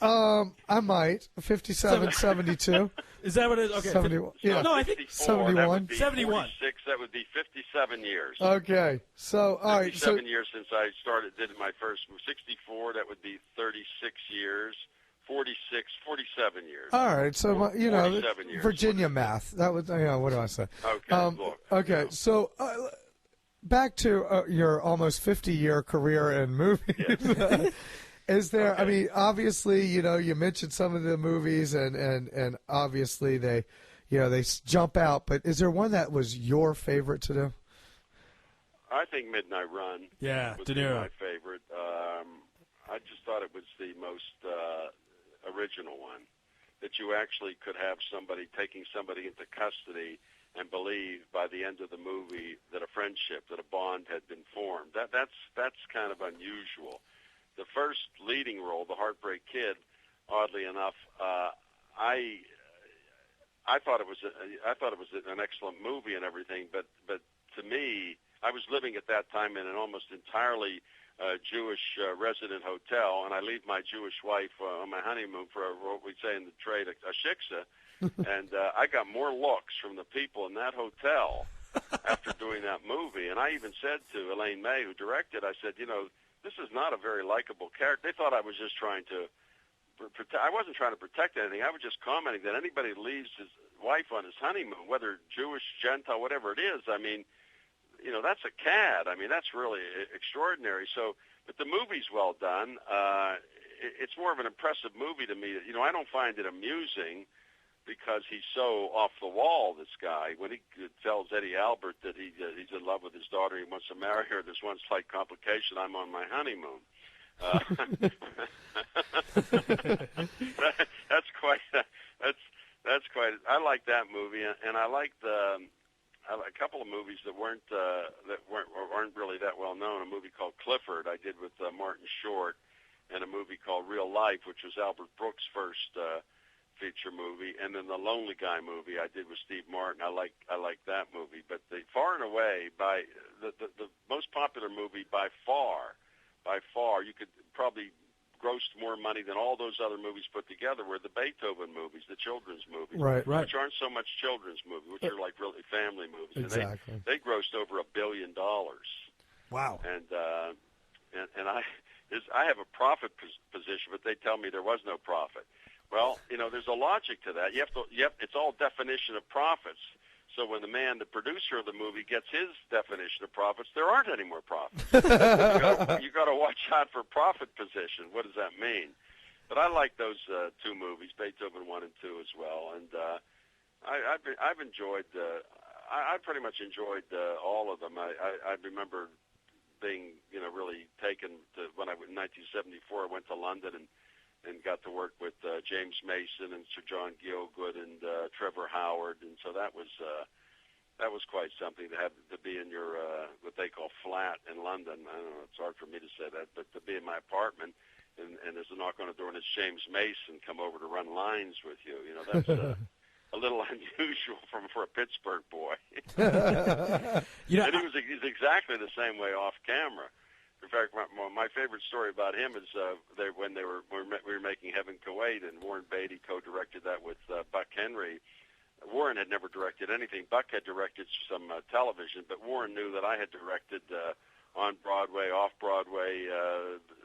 I might. 57, 72. Is that what it is? Okay. 71. Yeah. No, I think 71. 71. 46, that would be 57 years. Okay. So, all right. 57 years since I did my first move. 64, that would be 36 years. 46, 47 years. All right. So, years. Virginia math. That was, what do I say? Okay, look. Okay. So, back to your almost 50-year career in movies. Yes. Is there, okay. I mean, obviously, you mentioned some of the movies and obviously they jump out, but is there one that was your favorite to do? I think Midnight Run was my favorite. I just thought it was the most original one, that you actually could have somebody taking somebody into custody and believe by the end of the movie that a friendship, that a bond had been formed. That's kind of unusual. The first leading role, the Heartbreak Kid, oddly enough, I thought it was an excellent movie and everything, but to me, I was living at that time in an almost entirely Jewish resident hotel, and I leave my Jewish wife on my honeymoon for what we'd say in the trade a shiksa, and I got more looks from the people in that hotel after doing that movie, and I even said to Elaine May, who directed, I said, this is not a very likable character. They thought I was just trying to protect. I wasn't trying to protect anything. I was just commenting that anybody leaves his wife on his honeymoon, whether Jewish, Gentile, whatever it is, I mean, that's a cad. I mean, that's really extraordinary. So, but the movie's well done. It's more of an impressive movie to me. I don't find it amusing because he's so off the wall, this guy. When he tells Eddie Albert that he's in love with his daughter, he wants to marry her, there's one slight complication: I'm on my honeymoon. That's quite. I like that movie, and I like a couple of movies that weren't really that well known. A movie called Clifford I did with Martin Short, and a movie called Real Life, which was Albert Brooks' first feature movie, and then the Lonely Guy movie I did with Steve Martin. I like that movie, but far and away, by the most popular movie by far, you could probably gross more money than all those other movies put together were the Beethoven movies, the children's movies, right. which aren't so much children's movies, which are like really family movies. Exactly. And they grossed over $1 billion. Wow. And I have a profit position, but they tell me there was no profit. Well, there's a logic to that. It's all definition of profits. So when the producer of the movie gets his definition of profits, there aren't any more profits. you got to watch out for profit position. What does that mean? But I like those two movies, Beethoven 1 and 2 as well. And I've enjoyed. I pretty much enjoyed all of them. I remember being really taken to when in 1974 I went to London and got to work with James Mason and Sir John Gielgud and Trevor Howard, and so that was quite something to have to be in your what they call flat in London. I don't know, it's hard for me to say that, but to be in my apartment and there's a knock on the door and it's James Mason come over to run lines with you. That's a little unusual for a Pittsburgh boy. And he's exactly the same way off camera. In fact, my favorite story about him is when we were making Heaven Kuwait, and Warren Beatty co-directed that with Buck Henry. Warren had never directed anything. Buck had directed some television, but Warren knew that I had directed on Broadway, off-Broadway,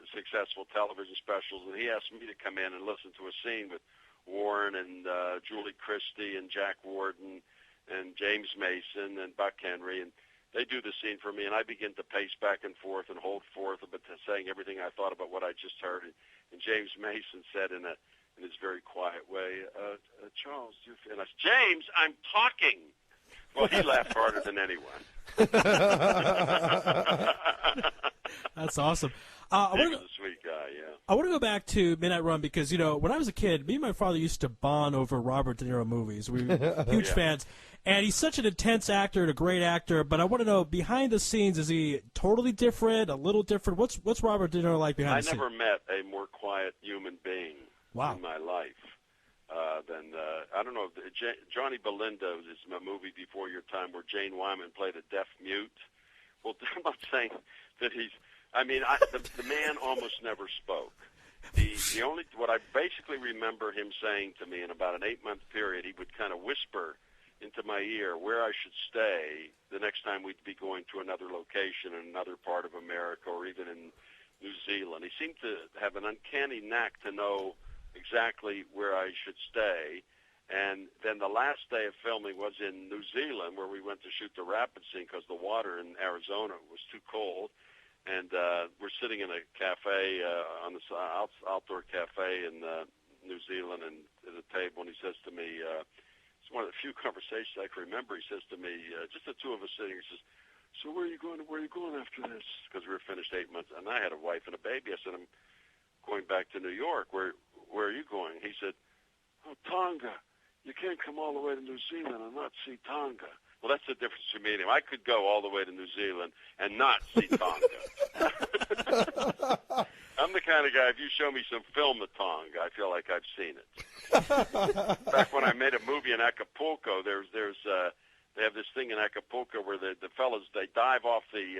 successful television specials, and he asked me to come in and listen to a scene with Warren and Julie Christie and Jack Warden and James Mason and Buck Henry, and they do the scene for me, and I begin to pace back and forth and hold forth, but saying everything I thought about what I just heard. And James Mason said in his very quiet way, Charles, and I said, James, I'm talking. Well, he laughed harder than anyone. That's awesome. He was a sweet guy, yeah. I want to go back to Midnight Run because, when I was a kid, me and my father used to bond over Robert De Niro movies. We were huge fans. And he's such an intense actor and a great actor, but I want to know, behind the scenes, is he totally different, a little different? What's Robert De Niro like behind the scenes? I never met a more quiet human being in my life than, I don't know, Johnny Belinda is a movie before your time where Jane Wyman played a deaf mute. Well, I'm not saying that the man almost never spoke. What I basically remember him saying to me in about an 8-month period, he would kind of whisper into my ear where I should stay the next time we'd be going to another location in another part of America or even in New Zealand. He seemed to have an uncanny knack to know exactly where I should stay. And then the last day of filming was in New Zealand, where we went to shoot the rapid scene because the water in Arizona was too cold. And we're sitting in a cafe, on the outdoor cafe in New Zealand, and at a table, and he says to me, it's one of the few conversations I can remember, he says to me, just the two of us sitting, he says, so where are you going after this? Because we were finished 8 months, and I had a wife and a baby. I said, I'm going back to New York. Where are you going? He said, oh, Tonga. You can't come all the way to New Zealand and not see Tonga. Well, that's the difference between me and him. I could go all the way to New Zealand and not see Tonga. I'm the kind of guy, if you show me some film of Tonga, I feel like I've seen it. In fact, when I made a movie in Acapulco, they have this thing in Acapulco where the fellas, they dive off these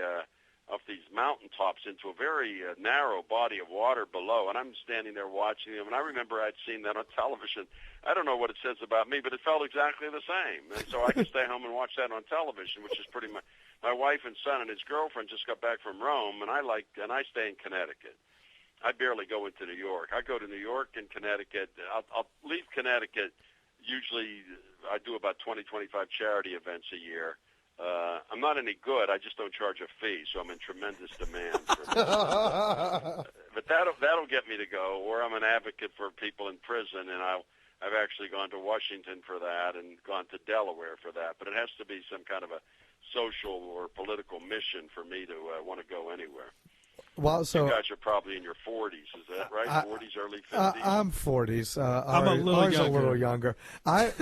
mountaintops into a very narrow body of water below, and I'm standing there watching them, and I remember I'd seen that on television. I don't know what it says about me, but it felt exactly the same. And so I could stay home and watch that on television, which is pretty much my wife and son and his girlfriend just got back from Rome, and I stay in Connecticut. I barely go into New York. I go to New York and Connecticut. I'll leave Connecticut. Usually I do about 20, 25 charity events a year. I'm not any good. I just don't charge a fee, so I'm in tremendous demand for this. But that'll get me to go. Or I'm an advocate for people in prison, and I've actually gone to Washington for that and gone to Delaware for that. But it has to be some kind of a social or political mission for me to want to go anywhere. Well, so you guys are probably in your 40s, is that right? 40s, early 50s? I'm 40s. I'm a little younger. I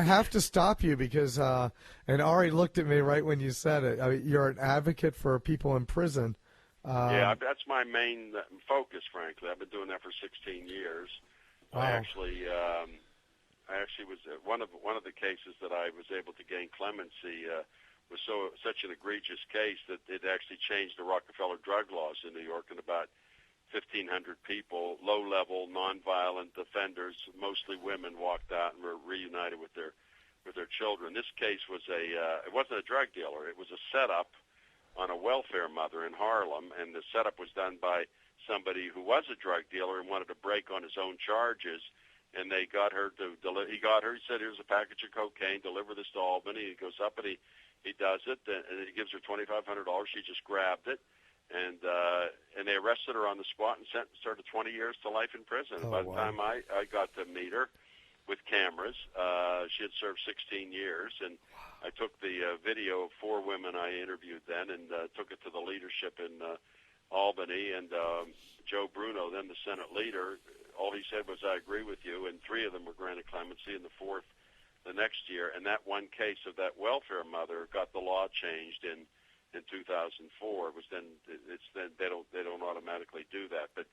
have to stop you because, and Ari looked at me right when you said it. I mean, you're an advocate for people in prison. Yeah, that's my main focus, frankly. I've been doing that for 16 years. Wow. I actually was one of the cases that I was able to gain clemency. Was such an egregious case that it actually changed the Rockefeller drug laws in New York, and about 1,500 people, low-level, nonviolent offenders, mostly women, walked out and were reunited with their children. This case was it wasn't a drug dealer; it was a setup on a welfare mother in Harlem, and the setup was done by somebody who was a drug dealer and wanted to break on his own charges. And they got her to deliver. He said, "Here's a package of cocaine. Deliver this to Albany." He goes up and he does it, and he gives her $2,500. She just grabbed it, and they arrested her on the spot and sentenced her to 20 years to life in prison. By the time I got to meet her with cameras, she had served 16 years, and I took the video of 4 women I interviewed then and took it to the leadership in Albany, and Joe Bruno, then the Senate leader, all he said was, "I agree with you," and 3 of them were granted clemency, and the 4th the next year. And that one case of that welfare mother got the law changed in 2004. It was then they don't automatically do that. But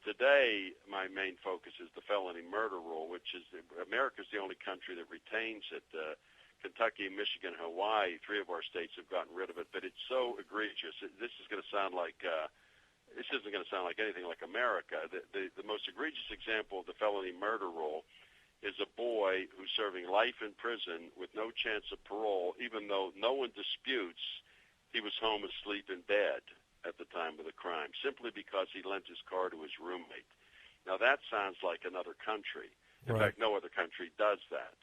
today my main focus is the felony murder rule, which is America's the only country that retains it. Kentucky, Michigan, Hawaii, 3 of our states have gotten rid of it, but it's so egregious. This is going to sound like this isn't going to sound like anything like America. The most egregious example of the felony murder rule is a boy who's serving life in prison with no chance of parole, even though no one disputes he was home asleep in bed at the time of the crime, simply because he lent his car to his roommate. Now, that sounds like another country. In fact, no other country does that.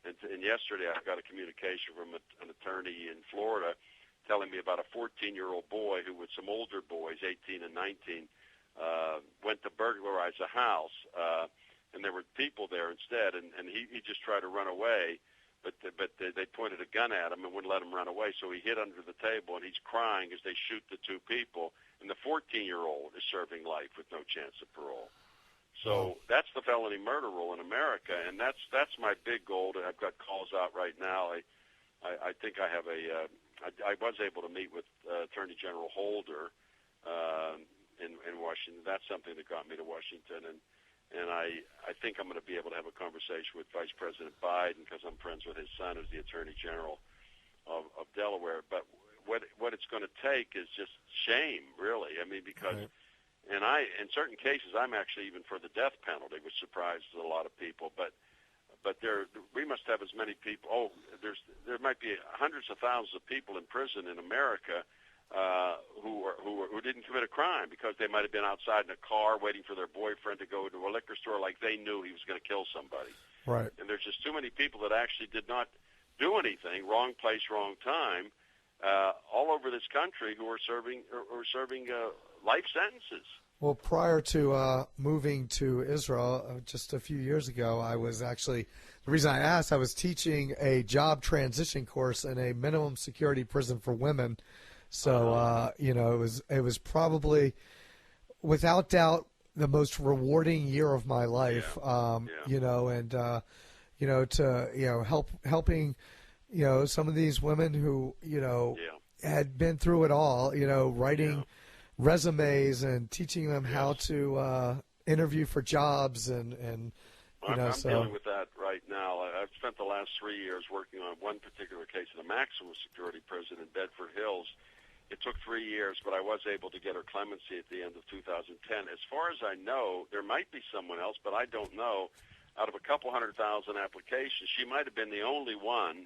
And yesterday I got a communication from an attorney in Florida telling me about a 14-year-old boy who, with some older boys, 18 and 19, went to burglarize a house, and there were people there instead, and he just tried to run away, but they pointed a gun at him and wouldn't let him run away, so he hid under the table, and he's crying as they shoot the 2 people, and the 14-year-old is serving life with no chance of parole. So that's the felony murder rule in America, and that's my big goal. I've got calls out right now. I think I have I was able to meet with Attorney General Holder in Washington. That's something that got me to Washington, and I think I'm going to be able to have a conversation with Vice President Biden because I'm friends with his son, who's the Attorney General of Delaware. But what it's going to take is just shame, really. I mean, because And in certain cases, I'm actually even for the death penalty, which surprises a lot of people. But we must have as many people. There might be hundreds of thousands of people in prison in America who didn't commit a crime because they might have been outside in a car waiting for their boyfriend to go to a liquor store, like they knew he was going to kill somebody. Right. And there's just too many people that actually did not do anything, wrong place, wrong time, all over this country who are serving life sentences. Well, prior to moving to Israel just a few years ago, I was actually, the reason I asked, I was teaching a job transition course in a minimum security prison for women. So, it was probably, without doubt, the most rewarding year of my life. Helping, some of these women who, had been through it all, writing resumes and teaching them how to interview for jobs and I'm dealing with that right now. I've spent the last 3 years working on one particular case in a maximum security prison in Bedford Hills. It took 3 years, but I was able to get her clemency at the end of 2010. As far as I know, there might be someone else, but I don't know. Out of a couple 100,000 applications, she might have been the only one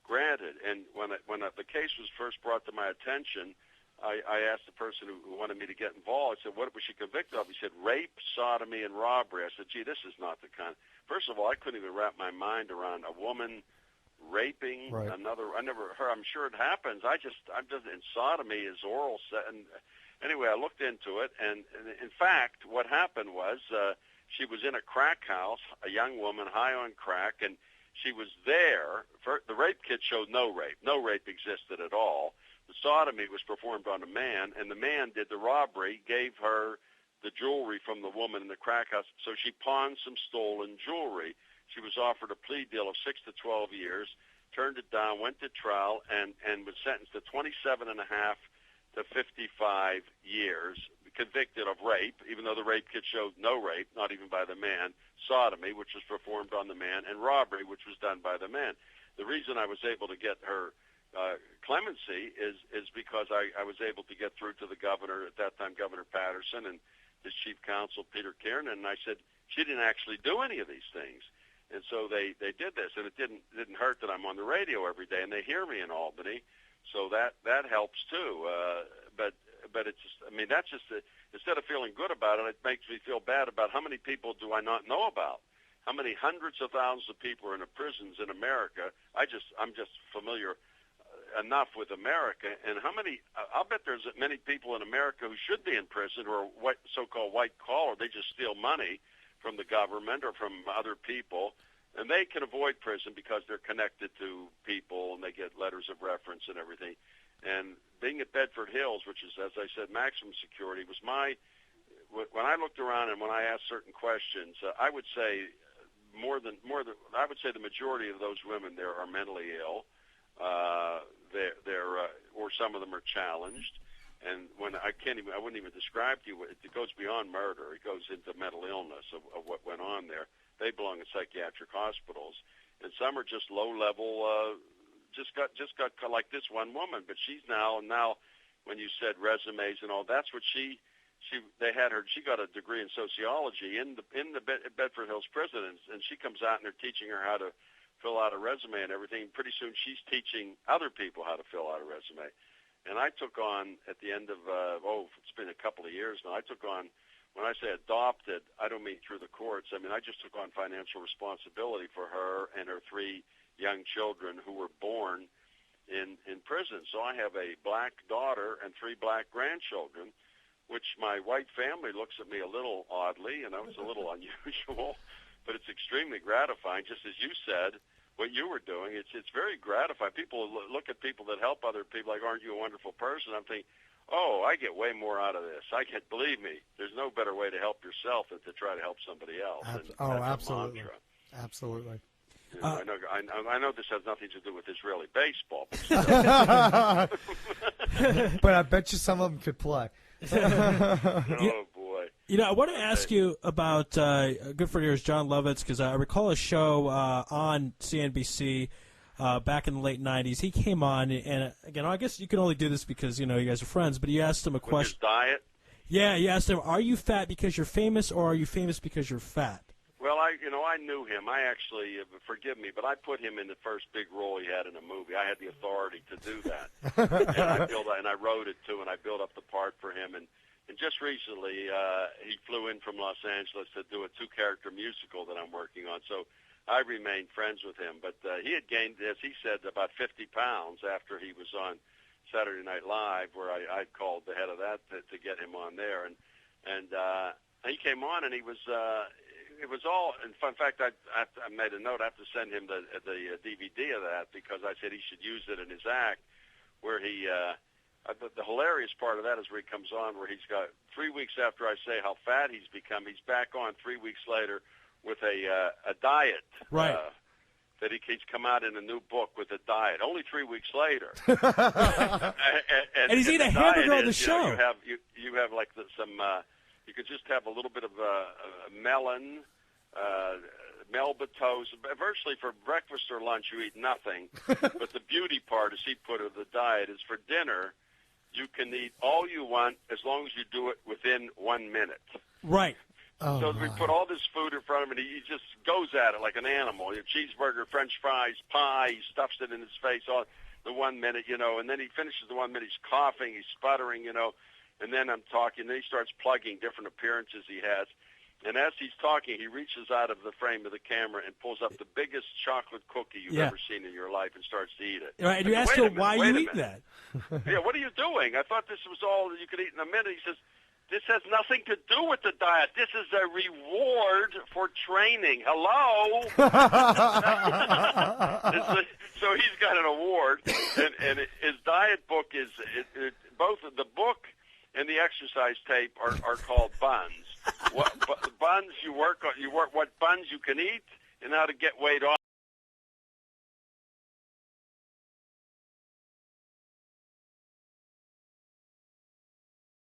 granted. And when the case was first brought to my attention, I asked the person who wanted me to get involved. I said, what was she convicted of? He said, rape, sodomy, and robbery. I said, gee, this is not the kind. First of all, I couldn't even wrap my mind around a woman raping another. I never heard. I'm sure it happens. I'm just. And sodomy is oral. And anyway, I looked into it, and in fact, what happened was she was in a crack house, a young woman high on crack, and she was there. The rape kit showed no rape. No rape existed at all. The sodomy was performed on a man, and the man did the robbery, gave her the jewelry from the woman in the crack house. So she pawned some stolen jewelry. She was offered a plea deal of 6 to 12 years, turned it down, went to trial, and was sentenced to 27 and a half to 55 years, convicted of rape, even though the rape kit showed no rape, not even by the man, sodomy, which was performed on the man, and robbery, which was done by the man. The reason I was able to get her clemency is because I was able to get through to the governor, at that time Governor Patterson, and his chief counsel, Peter Kiernan, and I said, she didn't actually do any of these things. And so they did this, and it didn't hurt that I'm on the radio every day, and they hear me in Albany, so that helps too. But it's just, I mean, that's just instead of feeling good about it, it makes me feel bad about how many people do I not know about. How many hundreds of thousands of people are in the prisons in America? I'm just familiar enough with America, and how many? I'll bet there's many people in America who should be in prison who are so-called white collar. They just steal money from the government or from other people, and they can avoid prison because they're connected to people and they get letters of reference and everything. And being at Bedford Hills, which is, as I said, maximum security, was when I looked around and when I asked certain questions, I would say I would say the majority of those women there are mentally ill. Or some of them are challenged. And when I wouldn't even describe to you. It goes beyond murder. It goes into mental illness of what went on there. They belong in psychiatric hospitals, and some are just low level. Just got like this one woman, but she's now when you said resumes and all, that's what she got a degree in sociology in the Bedford Hills prison, and she comes out and they're teaching her how to fill out a resume and everything. Pretty soon she's teaching other people how to fill out a resume. And I took on, at the end of, it's been a couple of years now, I took on, when I say adopted, I don't mean through the courts. I mean, I just took on financial responsibility for her and her 3 young children who were born in prison. So I have a black daughter and 3 black grandchildren, which my white family looks at me a little oddly. It's a little unusual, but it's extremely gratifying, just as you said. What you were doing, it's very gratifying. People look at people that help other people like, aren't you a wonderful person? I'm thinking, I get way more out of this. Believe me, there's no better way to help yourself than to try to help somebody else. Absolutely. Absolutely. I know this has nothing to do with Israeli baseball. But I bet you some of them could play. Oh, boy. I want to ask you about a good friend of yours, John Lovitz, because I recall a show on CNBC back in the late 90s. He came on, and again, I guess you can only do this because, you guys are friends, but you asked him a question. His diet? Yeah, you asked him, are you fat because you're famous, or are you famous because you're fat? Well, I knew him. I actually, forgive me, but I put him in the first big role he had in a movie. I had the authority to do that, and I wrote it too, and I built up the part for him. And just recently, he flew in from Los Angeles to do a 2-character musical that I'm working on. So I remained friends with him. But he had gained, as he said, about 50 pounds after he was on Saturday Night Live, where I called the head of that to get him on there, and he came on, and he was. It was all. In fact, I made a note. I have to send him the DVD of that because I said he should use it in his act, where he. The hilarious part of that is where he comes on, where he's got 3 weeks after I say how fat he's become, he's back on 3 weeks later with a diet. Right. That he's come out in a new book with a diet. Only 3 weeks later. and he's eating a hamburger on the show. You have like some. You could just have a little bit of melon, Melba toast. Virtually for breakfast or lunch, you eat nothing. But the beauty part, as he put it, of the diet is for dinner, you can eat all you want as long as you do it within 1 minute. Right. Oh, so we put all this food in front of him, and he just goes at it like an animal. Cheeseburger, French fries, pie, he stuffs it in his face all the 1 minute, and then he finishes the 1 minute, he's coughing, he's sputtering, and then I'm talking, then he starts plugging different appearances he has. And as he's talking, he reaches out of the frame of the camera and pulls up the biggest chocolate cookie you've ever seen in your life and starts to eat it. Right, and you ask him, why you eat that? Yeah, what are you doing? I thought this was all you could eat in a minute. He says, this has nothing to do with the diet. This is a reward for training. Hello? So he's got an award, and his diet book is both the book and the exercise tape are called buns. What buns you work on? What buns you can eat, and how to get weight off.